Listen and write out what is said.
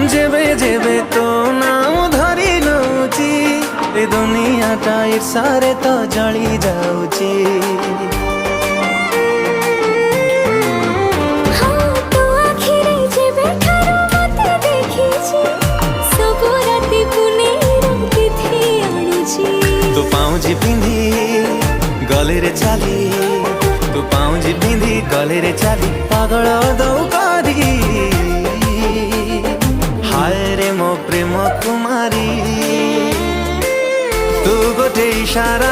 जेबे जेबे तो नाम धरी नौची ए दुनियाटा ईर्षारे तो जली जाऊची। तू पाउजी पिंधी गले रे चाली, तू पाउजी पिंधी गले रे चाली पागल दौ करी। हाय रे मो प्रेम कुमारी, तू गोटे इशारा